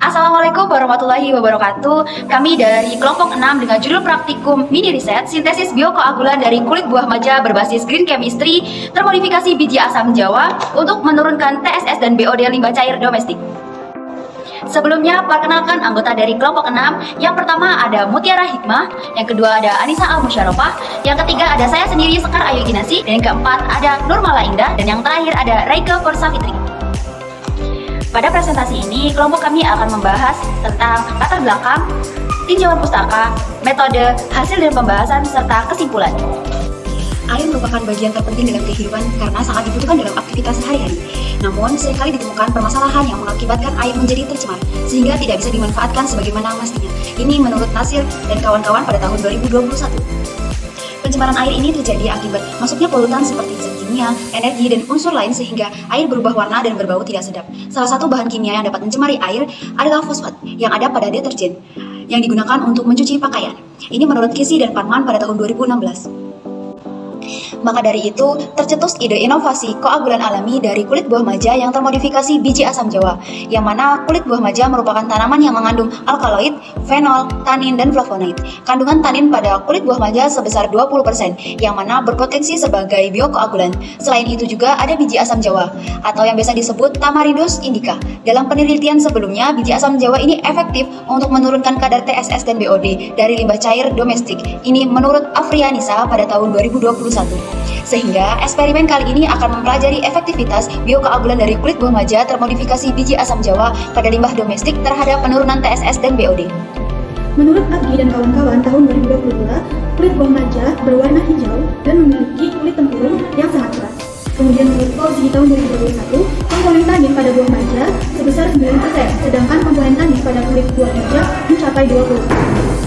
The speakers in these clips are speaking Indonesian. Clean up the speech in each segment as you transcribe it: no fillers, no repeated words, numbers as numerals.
Assalamualaikum warahmatullahi wabarakatuh. Kami dari kelompok 6 dengan judul praktikum mini riset sintesis biokoagulan dari kulit buah maja berbasis green chemistry termodifikasi biji asam jawa untuk menurunkan TSS dan BOD limbah cair domestik. Sebelumnya, perkenalkan anggota dari kelompok 6. Yang pertama ada Mutiara Hikmah, yang kedua ada Anissa Al-Musyarofa, yang ketiga ada saya sendiri Sekar Ayu Ginasi, dan yang keempat ada Nurmala Indah, dan yang terakhir ada Raike Persafitri. Pada presentasi ini, kelompok kami akan membahas tentang latar belakang, tinjauan pustaka, metode, hasil dan pembahasan, serta kesimpulan. Air merupakan bagian terpenting dalam kehidupan karena sangat dibutuhkan dalam aktivitas sehari-hari. Namun, seringkali ditemukan permasalahan yang mengakibatkan air menjadi tercemar, sehingga tidak bisa dimanfaatkan sebagaimana mestinya. Ini menurut Nasir dan kawan-kawan pada tahun 2021. Pencemaran air ini terjadi akibat masuknya polutan seperti zat kimia, energi, dan unsur lain sehingga air berubah warna dan berbau tidak sedap. Salah satu bahan kimia yang dapat mencemari air adalah fosfat yang ada pada deterjen yang digunakan untuk mencuci pakaian. Ini menurut Kisi dan Parman pada tahun 2016. Maka dari itu, tercetus ide inovasi koagulan alami dari kulit buah maja yang termodifikasi biji asam jawa, yang mana kulit buah maja merupakan tanaman yang mengandung alkaloid, fenol, tanin, dan flavonoid. Kandungan tanin pada kulit buah maja sebesar 20%, yang mana berpotensi sebagai biokoagulan. Selain itu juga ada biji asam jawa, atau yang biasa disebut Tamaridus indica. Dalam penelitian sebelumnya, biji asam jawa ini efektif untuk menurunkan kadar TSS dan BOD dari limbah cair domestik. Ini menurut Afrianisa pada tahun 2021. Sehingga eksperimen kali ini akan mempelajari efektivitas biokoagulan dari kulit buah maja termodifikasi biji asam jawa pada limbah domestik terhadap penurunan TSS dan BOD. Menurut Abdi dan kawan-kawan tahun 2022, kulit buah maja berwarna hijau dan memiliki kulit tempurung yang sangat keras. Kemudian menurut Fauzi tahun 2021, komponen tanin pada buah maja sebesar 9%, sedangkan komponen tanin pada kulit buah maja mencapai 20%.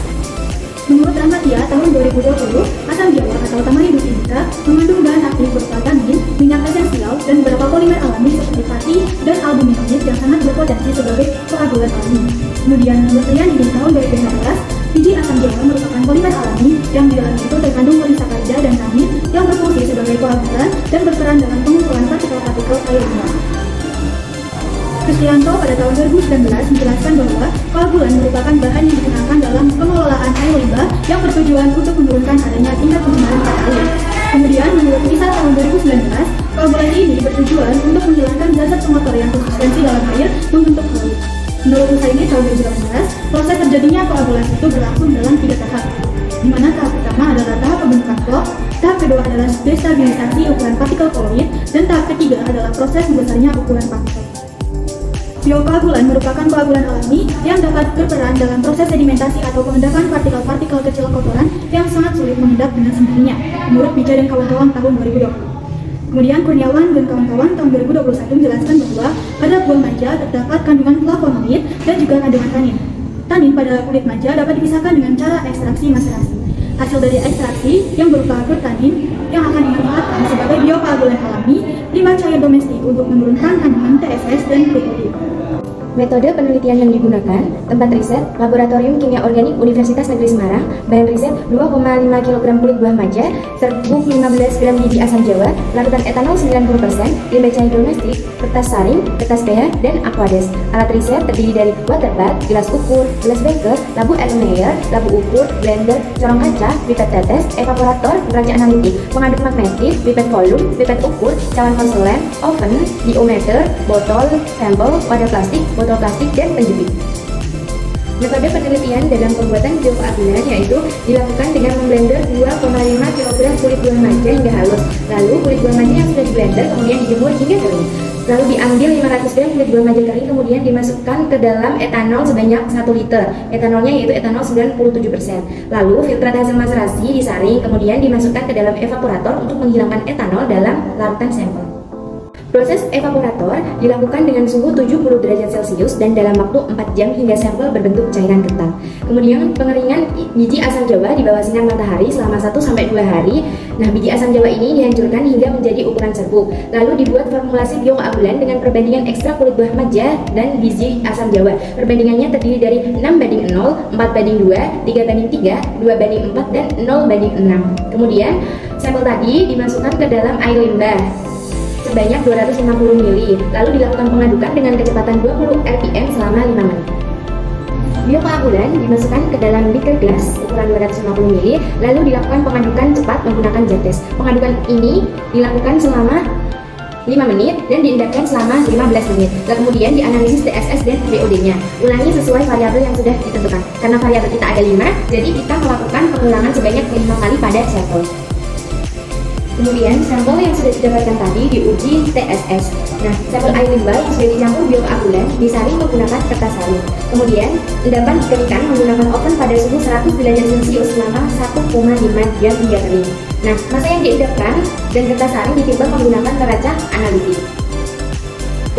Menurut Rahmatia tahun 2020, asam jawa atau Tamaridus indica mengandung bahan aktif berupa tanin, minyak esensial, dan beberapa polimer alami seperti fatty dan albuminoid yang sangat berpotensi sebagai koagulan alami. Kemudian menurut Rian tahun 2016, biji asam jawa merupakan polimer alami yang di dalam itu terkandung polisakarida dan tanin yang berfungsi sebagai koagulan dan berperan dalam pengumpulan partikel-partikel air limbah. Kristianto pada tahun 2019 menjelaskan bahwa koagulan merupakan bahan yang digunakan dalam pengelolaan air limbah yang bertujuan untuk menurunkan adanya tingkat pencemaran pada air. Kemudian menurut Lisa tahun 2019, koagulan ini bertujuan untuk menghilangkan zat-zat pengotor yang konsistensi dalam air membentuk fluid. Menurut Husaini tahun 2018, proses terjadinya koagulan itu berlangsung dalam 3 tahap, di mana tahap pertama adalah tahap pembentukan klot, tahap kedua adalah destabilisasi ukuran partikel koloid, dan tahap ketiga adalah proses membesarnya ukuran partikel. Biokoagulan merupakan koagulan alami yang dapat berperan dalam proses sedimentasi atau pengendapan partikel-partikel kecil kotoran yang sangat sulit mengendap dengan sendirinya, menurut Bija dan kawan-kawan tahun 2020. Kemudian Kurniawan dan kawan-kawan tahun 2021 menjelaskan bahwa pada buah maja terdapat kandungan flavonoid dan juga kandungan tanin. Tanin pada kulit maja dapat dipisahkan dengan cara ekstraksi maserasi. Hasil dari ekstraksi yang berupa glutanin yang akan dimanfaatkan sebagai biokoagulan alami limbah cair domestik untuk menurunkan kandungan TSS dan BOD. Metode penelitian yang digunakan, tempat riset, Laboratorium Kimia Organik Universitas Negeri Semarang, bahan riset 2,5 kg kulit buah maja, serbuk 15 gram biji asam jawa, larutan etanol 90%, limbah cair domestik, kertas saring, kertas pH, dan aquades. Alat riset terdiri dari water bath, gelas ukur, gelas beker, labu Erlenmeyer, labu ukur, blender, corong kaca, pipet tetes, evaporator, neraca analitik, pengaduk magnetis, pipet volume, pipet ukur, cawan porselen, oven, diometer, botol, sampel, wadah plastik, botol plastik, dan penjepit. Metode penelitian dalam pembuatan biokoagulan yaitu dilakukan dengan memblender 2,5 kg kulit buah maja hingga halus. Lalu kulit buah maja yang sudah diblender kemudian dijemur hingga kering. Lalu diambil 500 gram kulit buah maja kering kemudian dimasukkan ke dalam etanol sebanyak 1 liter. Etanolnya yaitu etanol 97%. Lalu filtrat hasil maserasi disaring kemudian dimasukkan ke dalam evaporator untuk menghilangkan etanol dalam larutan sampel. Proses evaporator dilakukan dengan suhu 70 derajat Celcius dan dalam waktu 4 jam hingga sampel berbentuk cairan kental. Kemudian pengeringan biji asam jawa di bawah sinar matahari selama 1-2 hari. Nah, biji asam jawa ini dihancurkan hingga menjadi ukuran serbuk. Lalu dibuat formulasi biokoagulan dengan perbandingan ekstrak kulit buah maja dan biji asam jawa. Perbandingannya terdiri dari 6:0, 4:2, 3:3, 2:4, dan 0:6. Kemudian sampel tadi dimasukkan ke dalam air limbah. sebanyak 250 ml, lalu dilakukan pengadukan dengan kecepatan 20 rpm selama 5 menit. Biokoagulan dimasukkan ke dalam beaker gelas ukuran 250 ml, lalu dilakukan pengadukan cepat menggunakan jet test. Pengadukan ini dilakukan selama 5 menit dan diendapkan selama 15 menit. Lalu kemudian dianalisis TSS dan VOD-nya. Ulangi sesuai variabel yang sudah ditentukan. Karena variabel kita ada 5, jadi kita melakukan pengulangan sebanyak 5 kali pada sampel. Kemudian sampel yang sudah didapatkan tadi diuji TSS. Nah, sampel air limbah yang sudah dicampur biokoagulan disaring menggunakan kertas saring. Kemudian endapan dikeringkan menggunakan oven pada suhu 100 derajat Celcius selama 1,5 jam hingga kering. Nah, masa yang diendapkan dan kertas saring ditimbang menggunakan neraca analitik.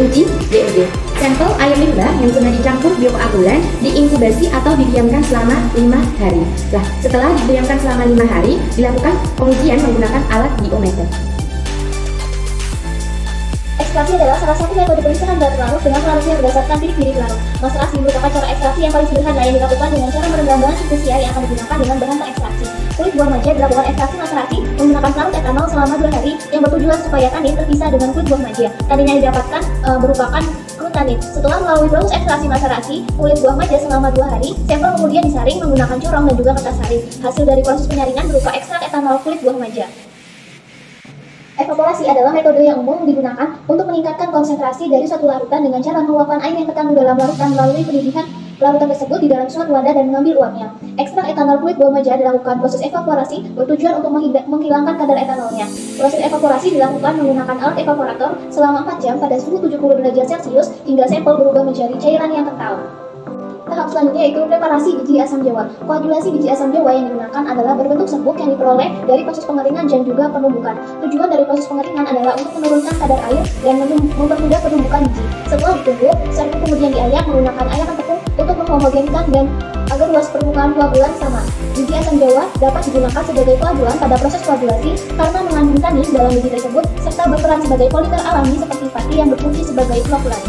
Uji DOD. Sampel air limbah yang sudah dicampur biokoagulan diinkubasi atau didiamkan selama 5 hari. Nah, setelah didiamkan selama 5 hari, dilakukan pengujian menggunakan alat biometer. Ekstraksi adalah salah satu metode pemisahan bahan larut dengan pelarutnya berdasarkan titik-titik larut. Maserasi merupakan cara ekstraksi yang paling sederhana yang dilakukan dengan cara merendam bahan spesial yang akan digunakan dengan bahan terekstraksi. Kulit buah maja dilakukan ekstraksi maserasi menggunakan pelarut etanol selama 2 hari yang bertujuan supaya tanin terpisah dengan kulit buah maja. Tanin yang didapatkan merupakan glutanin. Setelah melalui proses ekstraksi maserasi kulit buah maja selama 2 hari, sampel kemudian disaring menggunakan corong dan juga kertas saring. Hasil dari proses penyaringan berupa ekstrak etanol kulit buah maja. Evaporasi adalah metode yang umum digunakan untuk meningkatkan konsentrasi dari suatu larutan dengan cara menguapkan air yang terkandung dalam larutan melalui pendidihkan larutan tersebut di dalam suatu wadah dan mengambil uapnya. Ekstrak etanol kulit buah maja dilakukan proses evaporasi bertujuan untuk menghilangkan kadar etanolnya. Proses evaporasi dilakukan menggunakan alat evaporator selama 4 jam pada suhu 70 derajat Celcius hingga sampel berubah menjadi cairan yang kental. Tahap selanjutnya yaitu preparasi biji asam jawa. Koagulasi biji asam jawa yang digunakan adalah berbentuk serbuk yang diperoleh dari proses pengeringan dan juga penumbukan. Tujuan dari proses pengeringan adalah untuk menurunkan kadar air dan mempermudah penumbukan biji. Setelah ditumbuk, serbuk kemudian diayak menggunakan ayakan tepung untuk menghomogenkan dan agar luas permukaan koagulan sama. Biji asam jawa dapat digunakan sebagai koagulan pada proses koagulasi karena mengandung tanin dalam biji tersebut serta berperan sebagai polimer alami seperti pati yang berfungsi sebagai flokulan.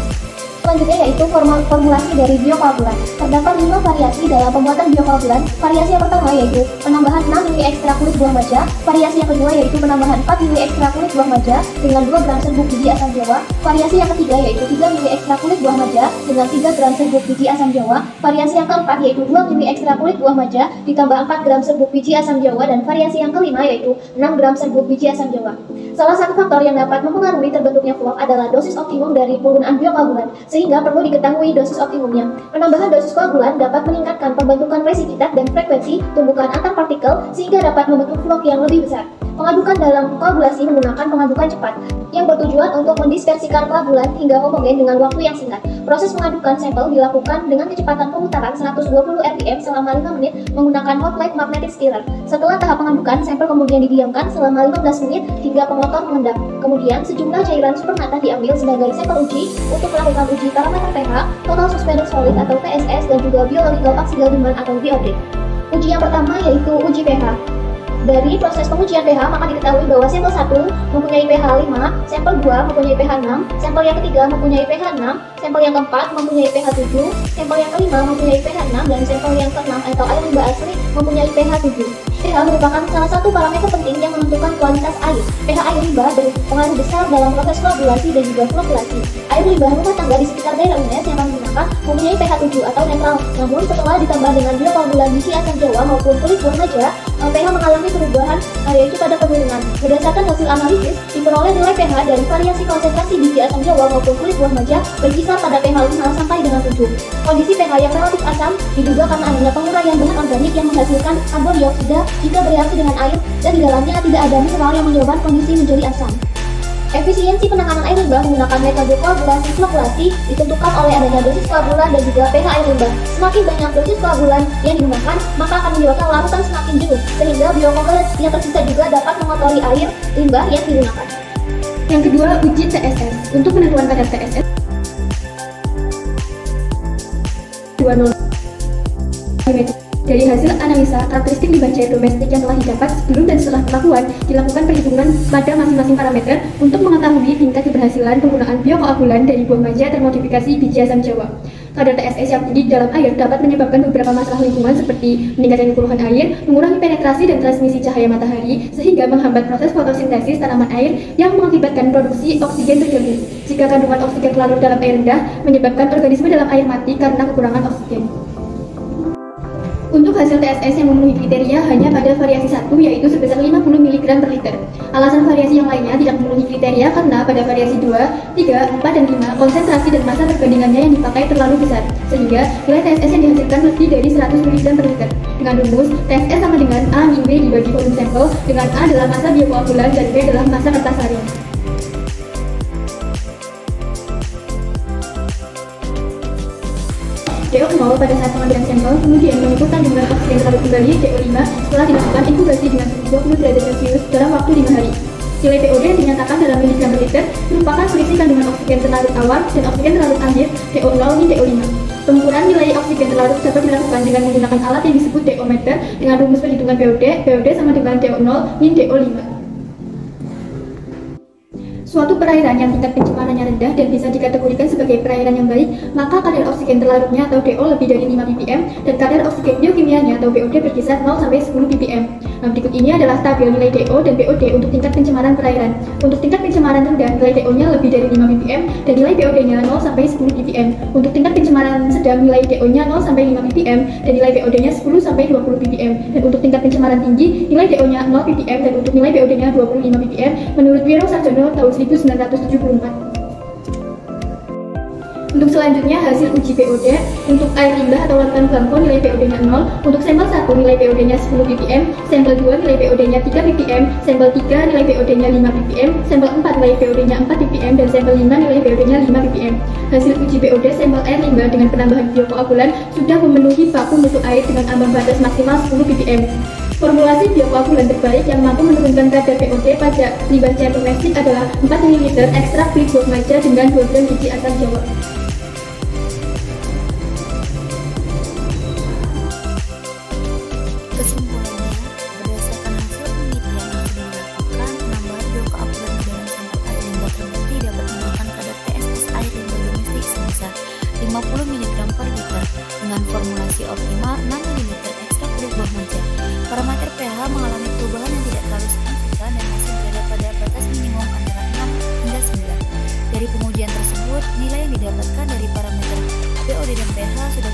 Selanjutnya yaitu formulasi dari biokoagulan. Terdapat 5 variasi dalam pembuatan biokoagulan. Variasi yang pertama yaitu penambahan 6 ml ekstrak kulit buah maja. Variasi yang kedua yaitu penambahan 4 ml ekstrak kulit buah maja dengan 2 gram serbuk biji asam jawa. Variasi yang ketiga yaitu 3 ml ekstrak kulit buah maja dengan 3 gram serbuk biji asam jawa. Variasi yang keempat yaitu 2 ml ekstrak kulit buah maja ditambah 4 gram serbuk biji asam jawa, dan variasi yang kelima yaitu 6 gram serbuk biji asam jawa. Salah satu faktor yang dapat mempengaruhi terbentuknya vlog adalah dosis optimum dari penggunaan biokoagulan, sehingga perlu diketahui dosis optimumnya. Penambahan dosis koagulan dapat meningkatkan pembentukan resipitat dan frekuensi tumbukan antar partikel sehingga dapat membentuk vlog yang lebih besar. Pengadukan dalam koagulasi menggunakan pengadukan cepat yang bertujuan untuk mendispersikan koagulan hingga homogen dengan waktu yang singkat. Proses pengadukan sampel dilakukan dengan kecepatan pemutaran 120 rpm selama 5 menit menggunakan hot plate magnetic stirrer. Setelah tahap pengadukan, sampel kemudian didiamkan selama 15 menit hingga pengotor mengendap. Kemudian sejumlah cairan supernata diambil sebagai sampel uji untuk melakukan uji parameter pH, total suspended solid atau TSS, dan juga biological oxidal demand atau BOD. Uji yang pertama yaitu uji pH. Dari proses pengujian pH maka diketahui bahwa sampel 1 mempunyai pH 5, sampel 2 mempunyai pH 6, sampel yang ketiga mempunyai pH 6, sampel yang keempat mempunyai pH 7, sampel yang kelima mempunyai pH 6, dan sampel yang keenam atau air limbah asli mempunyai pH 7. pH merupakan salah satu parameter penting yang menentukan kualitas air. pH air limbah berpengaruh besar dalam proses koagulasi dan juga flokulasi. Air limbah rumah tangga di sekitar daerah UNES yang kami gunakan mempunyai pH 7 atau netral. Namun setelah ditambah dengan biokoagulan biji asam jawa maupun kulit buah maja, pH mengalami perubahan yaitu pada penurunan. Berdasarkan hasil analisis, diperoleh nilai pH dari variasi konsentrasi biji asam jawa maupun kulit buah maja berkisar pada pH 5 sampai dengan 7. Kondisi pH yang relatif asam diduga karena adanya penguraian bahan organik yang menghasilkan karbon dioksida jika bereaksi dengan air dan di dalamnya tidak ada mineral yang menyebabkan kondisi menjadi asam. Efisiensi penanganan air limbah menggunakan metode koagulasi flokulasi ditentukan oleh adanya dosis koagulan dan juga pH air limbah. Semakin banyak dosis koagulan yang digunakan, maka akan menyebabkan larutan semakin jenuh, sehingga biokoagulan yang tersisa juga dapat mengotori air limbah yang digunakan. Yang kedua, uji TSS. Untuk penentuan kadar TSS 20 mm Dari hasil analisa karakteristik limbah cair domestik yang telah didapat sebelum dan setelah pelakuan, dilakukan perhitungan pada masing-masing parameter untuk mengetahui tingkat keberhasilan penggunaan biokoagulan dari buah manja termodifikasi biji asam Jawa. Kadar TSS yang tinggi dalam air dapat menyebabkan beberapa masalah lingkungan seperti meningkatnya keruhan air, mengurangi penetrasi dan transmisi cahaya matahari, sehingga menghambat proses fotosintesis tanaman air yang mengakibatkan produksi oksigen terganggu. Jika kandungan oksigen larut dalam air rendah, menyebabkan organisme dalam air mati karena kekurangan oksigen. Untuk hasil TSS yang memenuhi kriteria hanya pada variasi 1, yaitu sebesar 50 mg per liter. Alasan variasi yang lainnya tidak memenuhi kriteria karena pada variasi 2, 3, 4, dan 5, konsentrasi dan massa perbandingannya yang dipakai terlalu besar, sehingga nilai TSS yang dihasilkan lebih dari 100 mg per liter. Dengan rumus, TSS sama dengan A min B dibagi volume sampel, dengan A adalah massa biokoagulan dan B adalah massa kertas saring. DO0 pada saat pengambilan sampel, kemudian mengukur kandungan oksigen terlarut kembali DO5 setelah dilakukan inkubasi dengan suhu 20 derajat Celcius dalam waktu 5 hari. Nilai POD yang dinyatakan dalam miligram per liter merupakan selisih kandungan oksigen terlarut awal dan oksigen terlarut akhir DO0 min DO5. Pengukuran nilai oksigen terlarut dapat dilakukan dengan menggunakan alat yang disebut DO-meter dengan rumus perhitungan POD sama dengan DO0 min DO5. Suatu perairan yang tingkat pencemarannya rendah dan bisa dikategorikan sebagai perairan yang baik, maka kadar oksigen terlarutnya atau DO lebih dari 5 ppm dan kadar oksigen biokimianya atau BOD berkisar 0 sampai 10 ppm. Nah, berikut ini adalah tabel nilai DO dan BOD untuk tingkat pencemaran perairan. Untuk tingkat pencemaran rendah, nilai DO-nya lebih dari 5 ppm dan nilai BOD-nya 0 sampai 10 ppm. Untuk tingkat pencemaran sedang, nilai DO-nya 0 sampai 5 ppm dan nilai BOD-nya 10 sampai 20 ppm. Dan untuk tingkat pencemaran tinggi, nilai DO-nya 0 ppm dan untuk nilai BOD-nya 25 ppm menurut Wiro Sarjono tahun 1974. Untuk selanjutnya hasil uji POD untuk air limbah atau larutan belangko nilai POD-nya 0, untuk sampel 1 nilai POD-nya 10 ppm, sampel 2 nilai POD-nya 3 ppm, sampel 3 nilai POD-nya 5 ppm, sampel 4 nilai POD-nya 4 ppm dan sampel 5 nilai POD-nya 5 ppm. Hasil uji POD sampel air limbah dengan penambahan biokoagulan sudah memenuhi baku mutu air dengan ambang batas maksimal 10 ppm. Formulasi biokoagulan terbaik yang mampu menurunkan kadar POD pada limbah cair domestik adalah 4 ml ekstrak kulit buah maja dengan 2 gram biji asam Jawa. Kesimpulannya, berdasarkan hasil penelitian yang sudah dilakukan, penambahan biokoagulan di dalam sampel air limbah terbukti dapat menurunkan kadar TSS air limbah domestik sebesar 50 mg per liter dengan formulasi optimal 6 ml ekstrak kulit buah maja. Parameter pH mengalami perubahan yang tidak terlalu signifikan dan masih berada pada batas minimum antara 6 hingga 9. Dari pengujian tersebut, nilai yang didapatkan dari parameter POD dan pH sudah